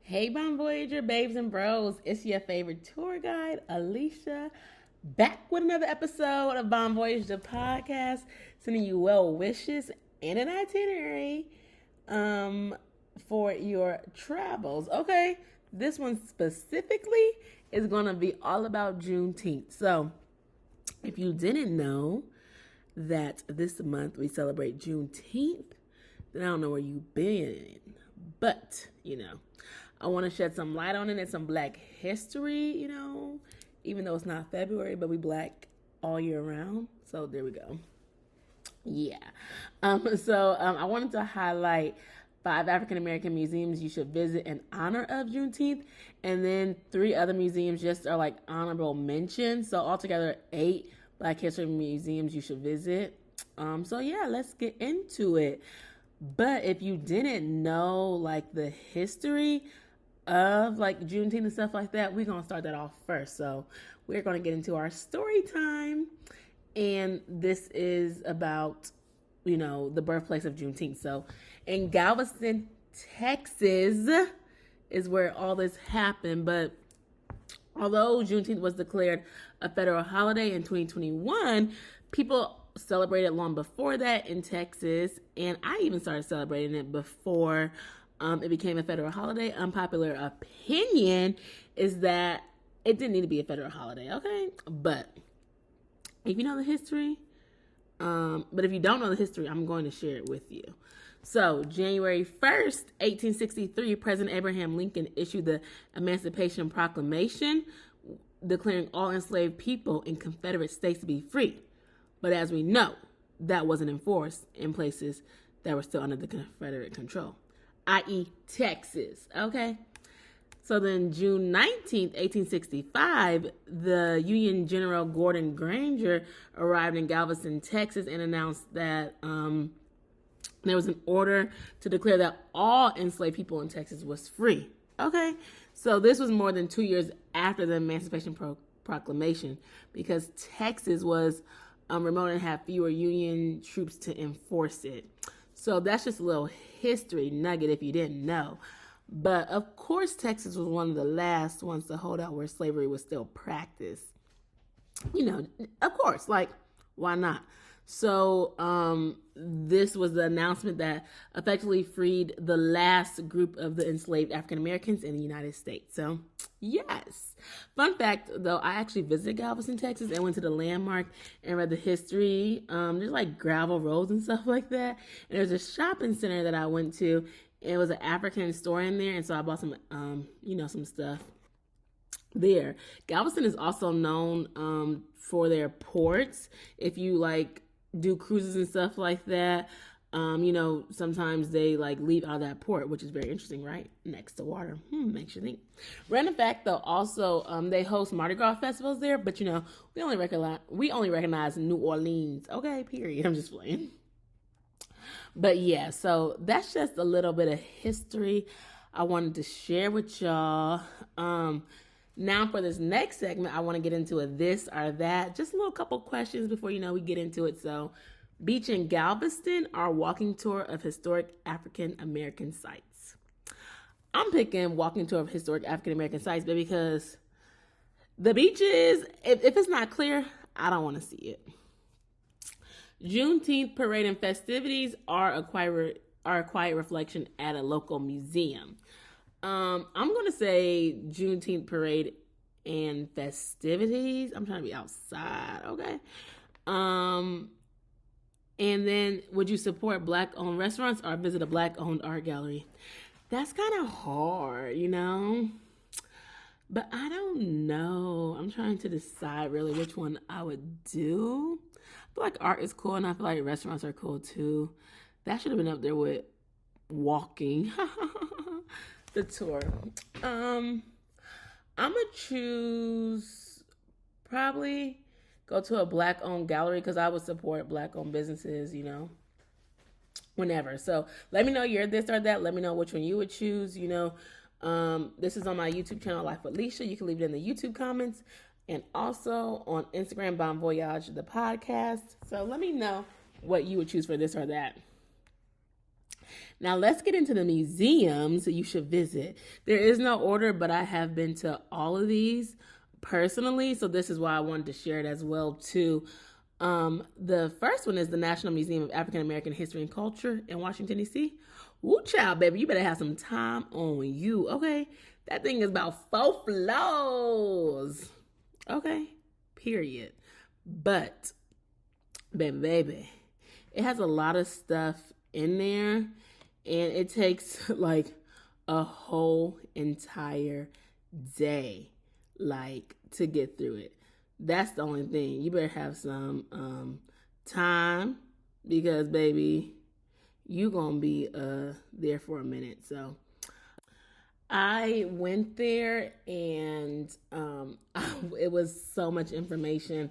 Hey, Bon Voyager, babes and bros. It's your favorite tour guide, Alieshia, back with another episode of Bon Voyage, the podcast, sending you well wishes and an itinerary um, for your travels. Okay, this one specifically is going to be all about Juneteenth. So, if you didn't know that this month we celebrate Juneteenth, then I don't know where you've been. But, I want to shed some light on it and some black history, even though it's not February, but we black all year round. So there we go. Yeah. I wanted to highlight 5 African American museums you should visit in honor of Juneteenth, and then 3 other museums just are like honorable mentions. So altogether 8 Black History museums you should visit. Let's get into it. But if you didn't know like the history of like Juneteenth and stuff like that, we're gonna start that off first. So we're gonna get into our story time, and this is about the birthplace of Juneteenth. So in Galveston, Texas, is where all this happened. But although Juneteenth was declared a federal holiday in 2021, people celebrated long before that in Texas, and I even started celebrating it before it became a federal holiday. Unpopular opinion is that it didn't need to be a federal holiday, okay? But if you know the history, but if you don't know the history, I'm going to share it with you. So, January 1st, 1863, President Abraham Lincoln issued the Emancipation Proclamation, declaring all enslaved people in Confederate states to be free. But as we know, that wasn't enforced in places that were still under the Confederate control, i.e. Texas, okay? So then June 19th, 1865, the Union General Gordon Granger arrived in Galveston, Texas, and announced that there was an order to declare that all enslaved people in Texas was free, okay? So this was more than 2 years after the Emancipation Proclamation, because Texas was remote and have fewer Union troops to enforce it. So that's just a little history nugget if you didn't know. But of course, Texas was one of the last ones to hold out where slavery was still practiced. Of course, like, why not? So this was the announcement that effectively freed the last group of the enslaved African Americans in the United States. So, yes. Fun fact, though, I actually visited Galveston, Texas, and went to the landmark and read the history. There's like gravel roads and stuff like that. And there's a shopping center that I went to. And it was an African store in there, and so I bought some, some stuff there. Galveston is also known for their ports. If you like do cruises and stuff like that, sometimes they like leave out of that port, which is very interesting, right? Next to water. Makes you think. Random fact though, also they host Mardi Gras festivals there, but we only recognize New Orleans. Okay, period. I'm just playing. But yeah, so that's just a little bit of history I wanted to share with y'all. Now for this next segment, I want to get into a this or that. Just a little couple questions before we get into it. So, Beach in Galveston, our walking tour of historic African American sites. I'm picking walking tour of historic African American sites, but because the beaches, if it's not clear, I don't want to see it. Juneteenth parade and festivities are a quiet reflection at a local museum. I'm going to say Juneteenth parade and festivities. I'm trying to be outside, okay? And then, would you support Black-owned restaurants or visit a Black-owned art gallery? That's kind of hard, But I don't know. I'm trying to decide really which one I would do. I feel like art is cool, and I feel like restaurants are cool too. That should have been up there with walking. The tour. I'm gonna choose probably go to a Black-owned gallery because I would support Black-owned businesses, whenever. So let me know your this or that. Let me know which one you would choose. This is on my YouTube channel, Life with Alieshia. You can leave it in the YouTube comments, and also on Instagram, Bon Voyage the podcast. So let me know what you would choose for this or that. Now let's get into the museums that you should visit. There is no order, but I have been to all of these personally, so this is why I wanted to share it as well too. The first one is the National Museum of African American History and Culture in Washington, D.C. Woo child, baby, you better have some time on you, okay? That thing is about 4 floors, okay? Period. But, baby, it has a lot of stuff in there, and it takes like a whole entire day, like, to get through it. That's the only thing. You better have some time because, baby, you gonna be there for a minute. So I went there and it was so much information.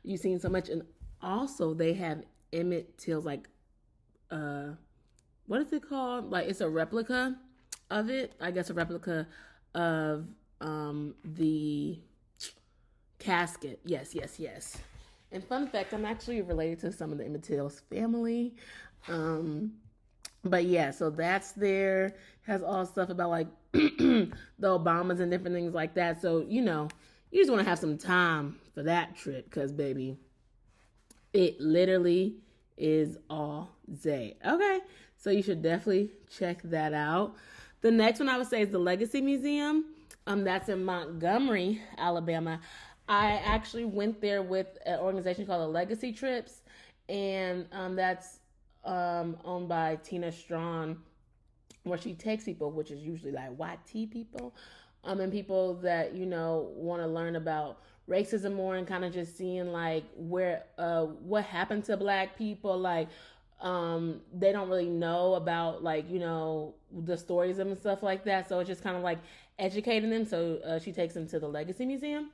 You've seen so much, and also they have Emmett Till's like what is it called? Like it's a replica of it. I guess a replica of the casket. Yes. And fun fact, I'm actually related to some of the Emmett Till's family. But yeah, so that's there. Has all stuff about like the Obamas and different things like that. So, you just want to have some time for that trip because, baby, it literally is all day. Okay, so you should definitely check that out. The next one I would say is the Legacy Museum. That's in Montgomery, Alabama. I actually went there with an organization called the Legacy Trips, and that's owned by Tina Strawn, where she takes people, which is usually like YT people, and people that want to learn about racism more and kind of just seeing like where what happened to Black people, like they don't really know about like the stories and stuff like that, so it's just kind of like educating them. So she takes them to the Legacy Museum.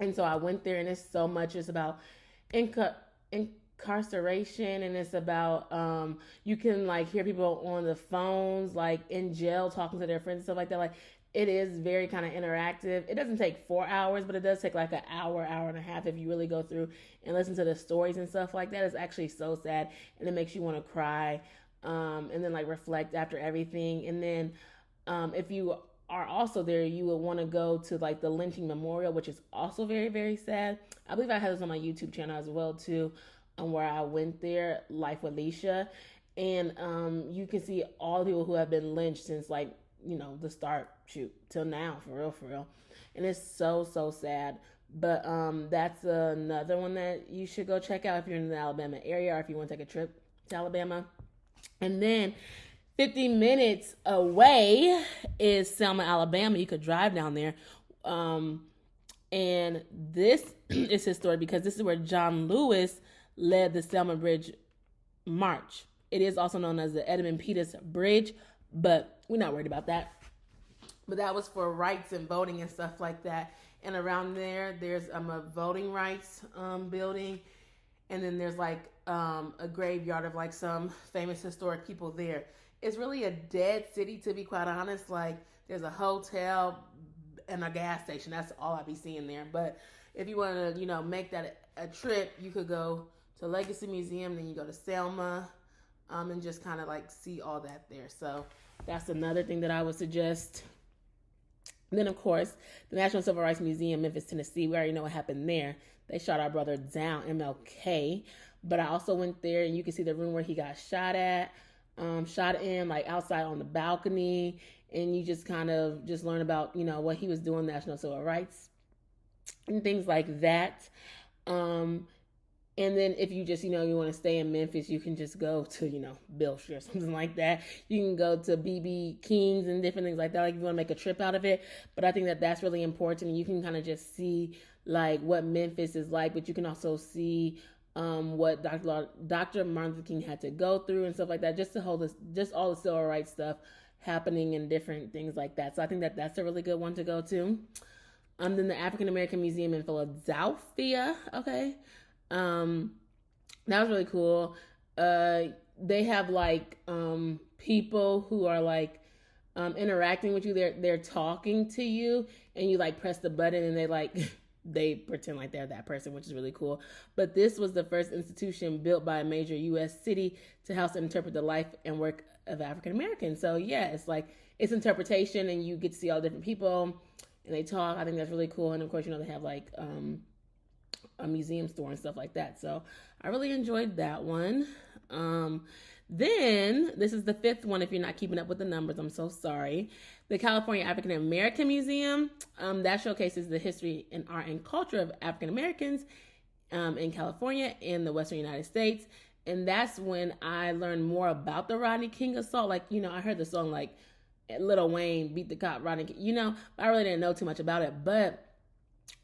And so I went there, and it's so much. It's about incarceration, and it's about you can like hear people on the phones, like in jail, talking to their friends and stuff like that. Like it is very kind of interactive. It doesn't take 4 hours, but it does take like an hour and a half if you really go through and listen to the stories and stuff like that. It's actually so sad, and it makes you want to cry, and then like reflect after everything. And then if you are also there, you would want to go to like the lynching memorial, which is also very, very sad. I believe I have this on my YouTube channel as well too, where I went there, Life with Alieshia, and you can see all the people who have been lynched since like the start till now, for real, and it's so sad. But that's another one that you should go check out if you're in the Alabama area or if you want to take a trip to Alabama. And then 50 minutes away is Selma, Alabama. You could drive down there. And this is historic because this is where John Lewis led the Selma Bridge March. It is also known as the Edmund Pettus Bridge, but we're not worried about that. But that was for rights and voting and stuff like that. And around there's a voting rights building. And then there's like a graveyard of like some famous historic people there. It's really a dead city, to be quite honest. Like there's a hotel and a gas station. That's all I be seeing there. But if you want to, make that a trip, you could go to Legacy Museum, then you go to Selma, and just kind of like see all that there. So that's another thing that I would suggest. Then, of course, the National Civil Rights Museum, Memphis, Tennessee. We already know what happened there. They shot our brother down, MLK. But I also went there, and you can see the room where he got shot at. Shot in like outside on the balcony, and you just kind of just learn about what he was doing, national civil rights and things like that. And then if you just you want to stay in Memphis, you can just go to Bill Street or something like that. You can go to BB King's and different things like that, like if you want to make a trip out of it. But I think that that's really important, and you can kind of just see like what Memphis is like, but you can also see what Dr. Martin Luther King had to go through and stuff like that, just all the civil rights stuff happening and different things like that. So I think that that's a really good one to go to. Then the African American Museum in Philadelphia. Okay, that was really cool. They have like people who are like interacting with you. They're talking to you, and you like press the button, and they like. They pretend like they're that person, which is really cool. But this was the first institution built by a major U.S. city to house and interpret the life and work of African Americans. So yeah, it's like it's interpretation, and you get to see all different people, and they talk. I think that's really cool. And of course, they have like a museum store and stuff like that. So I really enjoyed that one. Then this is the fifth one. If you're not keeping up with the numbers, I'm so sorry. The California African American Museum, that showcases the history and art and culture of African Americans in California and the Western United States. And that's when I learned more about the Rodney King assault. Like, I heard the song like Lil Wayne beat the cop, Rodney King, I really didn't know too much about it. But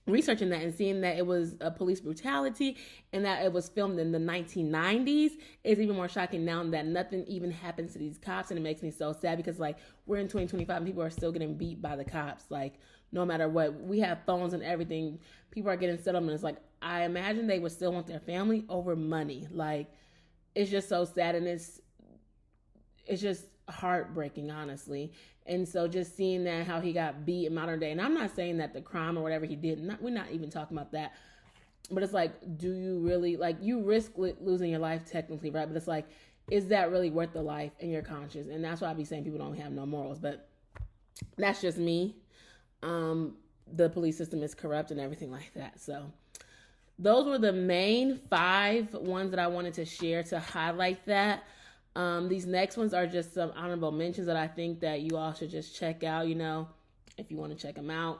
researching that and seeing that it was a police brutality and that it was filmed in the 1990s is even more shocking now that nothing even happens to these cops. And it makes me so sad because like we're in 2025 and people are still getting beat by the cops. Like no matter what, we have phones and everything. People are getting settlements. Like I imagine they would still want their family over money. Like it's just so sad, and it's just heartbreaking, honestly. And so just seeing that, how he got beat in modern day, and I'm not saying that the crime or whatever he did, we're not even talking about that, but it's like, do you really, like, you risk losing your life technically, right? But it's like, is that really worth the life and your conscience? And that's why I be saying people don't have no morals, but that's just me. The police system is corrupt and everything like that. So those were the main 5 ones that I wanted to share to highlight that. These next ones are just some honorable mentions that I think that you all should just check out, if you want to check them out.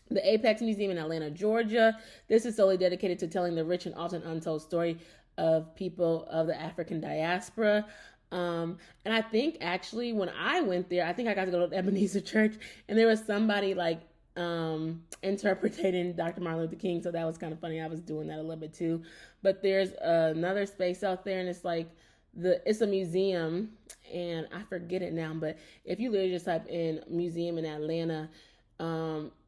The Apex Museum in Atlanta, Georgia. This is solely dedicated to telling the rich and often untold story of people of the African diaspora. And I think actually when I went there, I think I got to go to Ebenezer Church, and there was somebody like interpreting Dr. Martin Luther King. So that was kind of funny. I was doing that a little bit too. But there's another space out there, and it's like, it's a museum, and I forget it now, but if you literally just type in museum in Atlanta,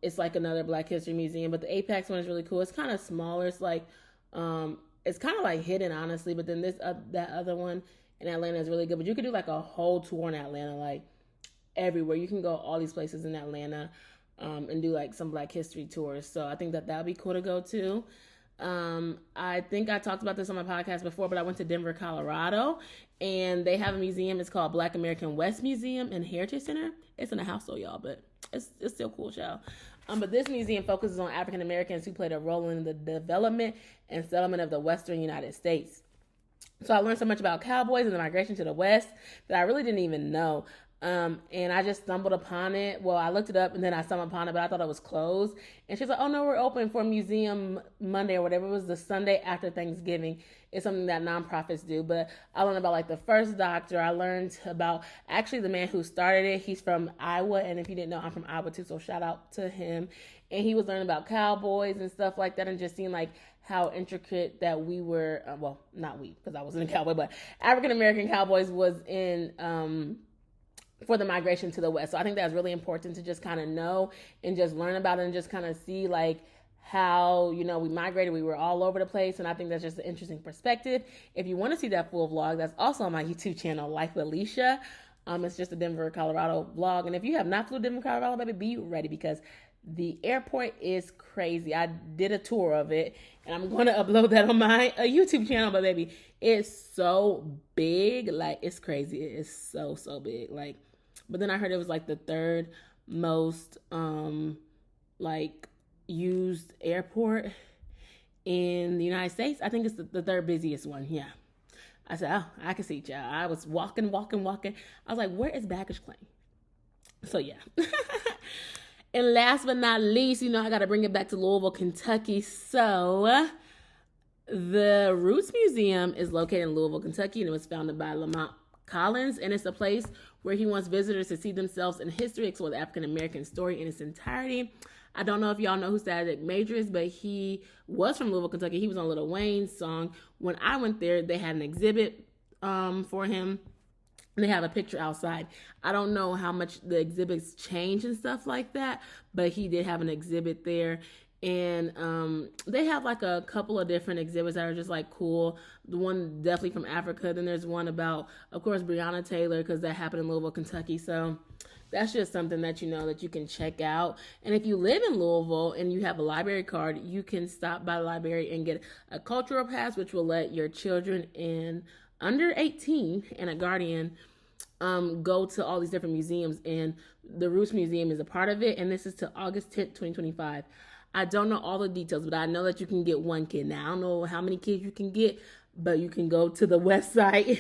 it's like another Black History museum. But the Apex one is really cool. It's kind of smaller. It's like it's kind of like hidden, honestly. But then that other one in Atlanta is really good. But you could do like a whole tour in Atlanta, like everywhere. You can go all these places in Atlanta and do like some Black History tours. So I think that would be cool to go to. I think I talked about this on my podcast before, but I went to Denver, Colorado, and they have a museum. It's called Black American West Museum and Heritage Center. It's in a house, though, y'all, but it's still cool, y'all. But this museum focuses on African Americans who played a role in the development and settlement of the Western United States. So I learned so much about cowboys and the migration to the West that I really didn't even know. And I just stumbled upon it. Well, I looked it up and then I stumbled upon it, but I thought it was closed. And she's like, oh no, we're open for Museum Monday or whatever. It was the Sunday after Thanksgiving. It's something that nonprofits do. But I learned about like the first doctor. I learned about actually the man who started it. He's from Iowa. And if you didn't know, I'm from Iowa too. So shout out to him. And he was learning about cowboys and stuff like that, and just seeing like how intricate that we were. Well, not we, because I wasn't a cowboy, but African-American cowboys was in, for the migration to the West. So I think that's really important to just kind of know and just learn about it and just kind of see like how, we migrated. We were all over the place. And I think that's just an interesting perspective. If you want to see that full vlog, that's also on my YouTube channel, Life with Alieshia. It's just a Denver, Colorado vlog. And if you have not flew to Denver, Colorado, baby, be ready because the airport is crazy. I did a tour of it and I'm going to upload that on my YouTube channel, but baby, it's so big. Like it's crazy. It is so, so big. Like, but then I heard it was like the third most like used airport in the United States. I think it's the third busiest one. Yeah. I said, oh, I can see it, y'all. I was walking. I was like, where is baggage claim? So yeah. And last but not least, I got to bring it back to Louisville, Kentucky. So the Roots Museum is located in Louisville, Kentucky, and it was founded by Lamont Collins, and it's a place where he wants visitors to see themselves in history, explore the African-American story in its entirety. I don't know if y'all know who Static Major is, but he was from Louisville, Kentucky. He was on Lil Wayne's song. When I went there, they had an exhibit for him. They have a picture outside. I don't know how much the exhibits change and stuff like that, but he did have an exhibit there. And they have like a couple of different exhibits that are just like cool. The one definitely from Africa. Then there's one about, of course, Breonna Taylor, because that happened in Louisville, Kentucky. So that's just something that that you can check out. And if you live in Louisville and you have a library card, you can stop by the library and get a cultural pass, which will let your children in under 18 and a guardian go to all these different museums, and the Roots Museum is a part of it, and this is to August 10th, 2025. I don't know all the details, but I know that you can get one kid. Now, I don't know how many kids you can get, but you can go to the website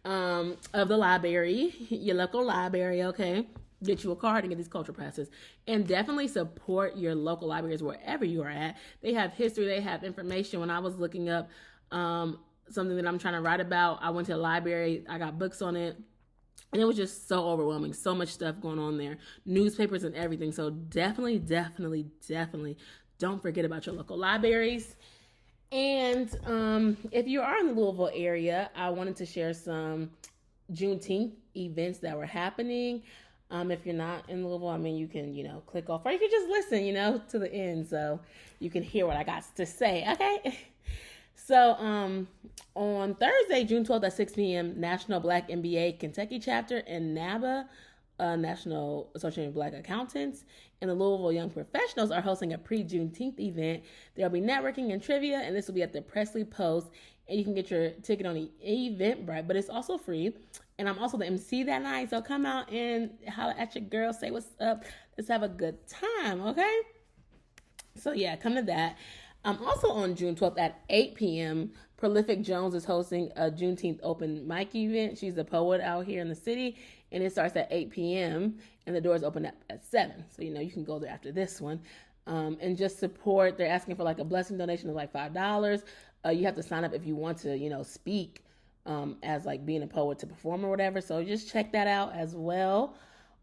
of the library, your local library, okay? Get you a card and get these culture passes. And definitely support your local libraries wherever you are at. They have history, they have information. When I was looking up something that I'm trying to write about, I went to the library, I got books on it. And it was just so overwhelming. So much stuff going on there. Newspapers and everything. So definitely don't forget about your local libraries. And if you are in the Louisville area, I wanted to share some Juneteenth events that were happening. If you're not in Louisville, I mean, you can, click off, or you can just listen, to the end so you can hear what I got to say, okay? So on Thursday, June 12th at 6 p.m., National Black MBA Kentucky Chapter and NABA, National Association of Black Accountants, and the Louisville Young Professionals are hosting a pre-Juneteenth event. There'll be networking and trivia, and this will be at the Presley Post, and you can get your ticket on the Eventbrite, but it's also free. And I'm also the MC that night, so come out and holler at your girl, say what's up. Let's have a good time, okay? So yeah, come to that. Also on June 12th at 8 p.m., Prolific Jones is hosting a Juneteenth open mic event. She's a poet out here in the city, and it starts at 8 p.m., and the doors open up at 7. So, you can go there after this one. And just support. They're asking for like a blessing donation of like $5. You have to sign up if you want to, speak as like being a poet to perform or whatever. So just check that out as well.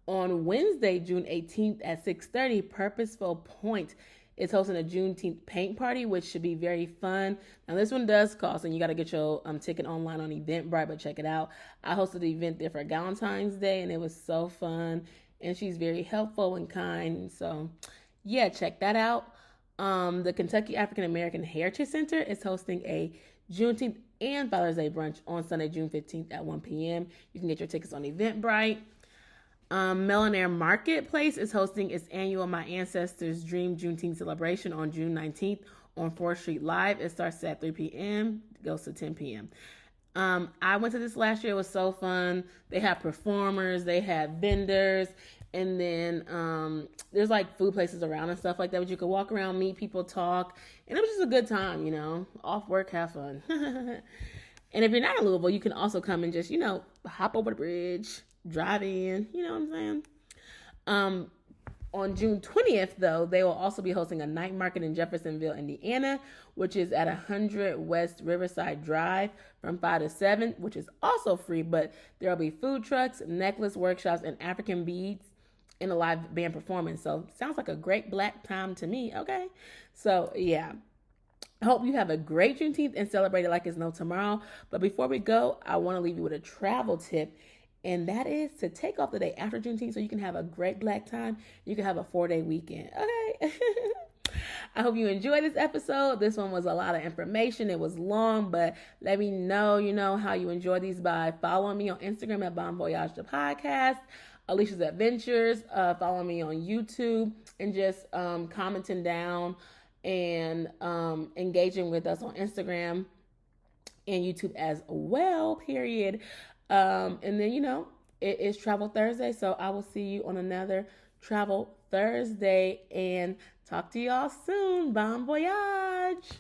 On Wednesday, June 18th at 6:30, Purposeful Point is hosting a Juneteenth paint party, which should be very fun. Now, this one does cost, and you got to get your ticket online on Eventbrite, but check it out. I hosted the event there for Valentine's Day, and it was so fun, and she's very helpful and kind. So, yeah, check that out. The Kentucky African American Heritage Center is hosting a Juneteenth and Father's Day brunch on Sunday, June 15th at 1 p.m. You can get your tickets on Eventbrite. Millionaire Marketplace is hosting its annual My Ancestors Dream Juneteenth celebration on June 19th on 4th Street Live. It starts at 3 p.m., goes to 10 p.m. I went to this last year. It was so fun. They have performers, they have vendors, and then there's like food places around and stuff like that, but you could walk around, meet people, talk, and it was just a good time, off work, have fun. And if you're not in Louisville, you can also come and just, hop over the bridge, drive in, you know what I'm saying? On June 20th, though, they will also be hosting a night market in Jeffersonville, Indiana, which is at 100 West Riverside Drive from 5 to 7, which is also free, but there will be food trucks, necklace workshops, and African beads in a live band performance. So sounds like a great black time to me, okay? So, yeah. I hope you have a great Juneteenth and celebrate it like it's no tomorrow. But before we go, I want to leave you with a travel tip. And that is to take off the day after Juneteenth so you can have a great black time. You can have a 4-day weekend. Okay. I hope you enjoyed this episode. This one was a lot of information. It was long, but let me know, how you enjoy these by following me on Instagram at Bon Voyage the Podcast, Alieshia's Adventures. Follow me on YouTube and just commenting down and engaging with us on Instagram and YouTube as well, period. And then, it is Travel Thursday, so I will see you on another Travel Thursday and talk to y'all soon. Bon voyage!